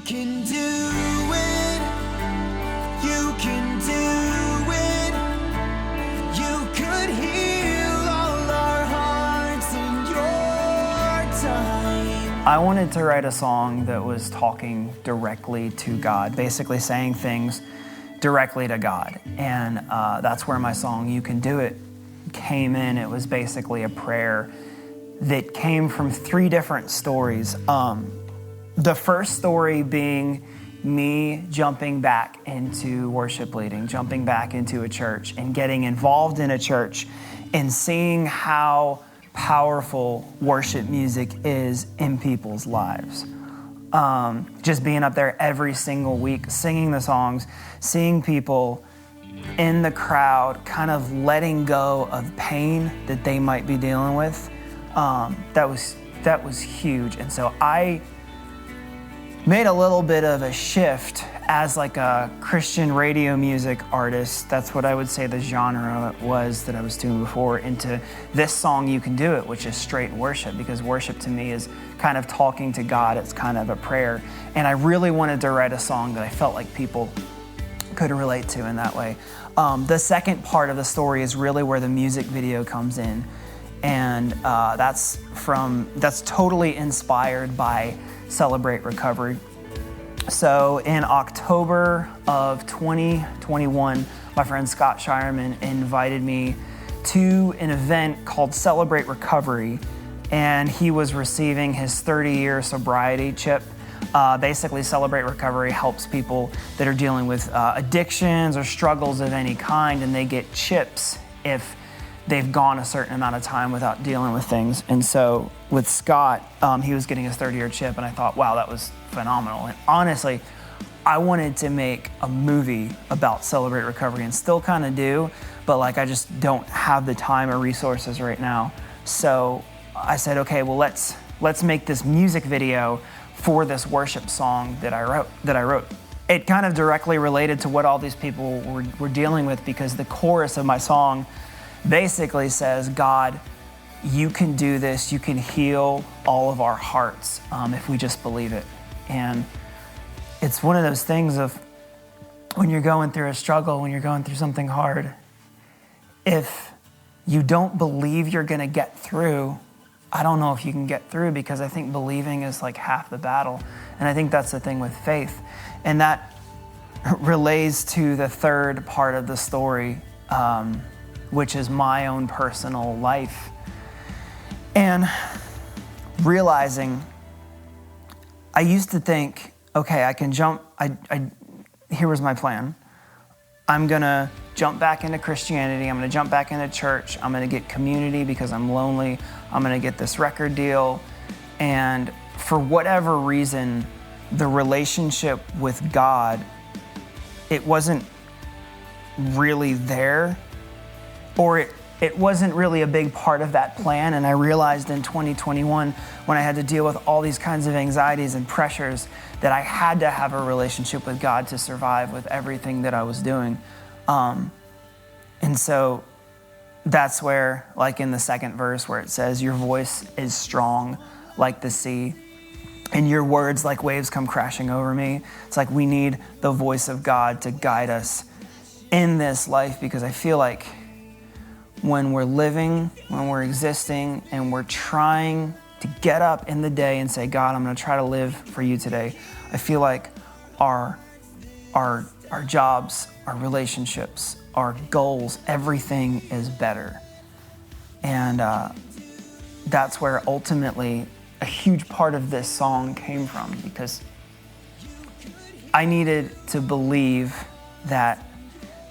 can do it. You can do it. You could heal all our hearts in your time. I wanted to write a song that was talking directly to God, basically saying things directly to God. And that's where my song, You Can Do It, came in. It was basically a prayer that came from 3 different stories. The first story being me jumping back into worship leading, jumping back into a church and getting involved in a church and seeing how powerful worship music is in people's lives. Just being up there every single week, singing the songs, seeing people in the crowd kind of letting go of pain that they might be dealing with. That was huge. And so I made a little bit of a shift as like a Christian radio music artist. That's what I would say the genre was that I was doing before, into this song, You Can Do It, which is straight worship, because worship to me is kind of talking to God. It's kind of a prayer. And I really wanted to write a song that I felt like people could relate to in that way. The second part of the story is really where the music video comes in. And that's totally inspired by Celebrate Recovery. So in October of 2021, my friend Scott Shireman invited me to an event called Celebrate Recovery, and he was receiving his 30-year sobriety chip. Basically, Celebrate Recovery helps people that are dealing with addictions or struggles of any kind, and they get chips if they've gone a certain amount of time without dealing with things. And so with Scott, he was getting his 30-year chip, and I thought, wow, that was phenomenal. And honestly, I wanted to make a movie about Celebrate Recovery, and still kind of do, but like I just don't have the time or resources right now. So I said, okay, well, let's make this music video for this worship song that I wrote. It kind of directly related to what all these people were dealing with, because the chorus of my song basically says, God, you can do this. You can heal all of our hearts if we just believe it. And it's one of those things of when you're going through a struggle, when you're going through something hard, if you don't believe you're going to get through, I don't know if you can get through, because I think believing is like half the battle. And I think that's the thing with faith. And that relates to the third part of the story, which is my own personal life. And realizing, I used to think, okay, I can jump, here was my plan. I'm gonna jump back into Christianity, I'm gonna jump back into church, I'm gonna get community because I'm lonely, I'm gonna get this record deal. And for whatever reason, the relationship with God, it wasn't really there, or it wasn't really a big part of that plan. And I realized in 2021, when I had to deal with all these kinds of anxieties and pressures, that I had to have a relationship with God to survive with everything that I was doing. And so that's where, like in the second verse where it says, your voice is strong like the sea, and your words like waves come crashing over me. It's like we need the voice of God to guide us in this life, because I feel like when we're living, when we're existing, and we're trying to get up in the day and say, God, I'm going to try to live for you today, I feel like our jobs, our relationships, our goals, everything is better. And that's where ultimately a huge part of this song came from, because I needed to believe that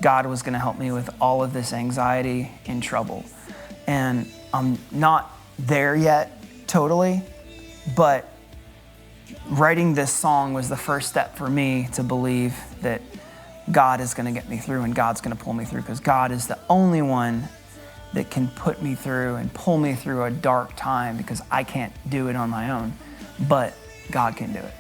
God was going to help me with all of this anxiety and trouble. And I'm not there yet totally, but writing this song was the first step for me to believe that God is going to get me through and God's going to pull me through, because God is the only one that can put me through and pull me through a dark time, because I can't do it on my own, but God can do it.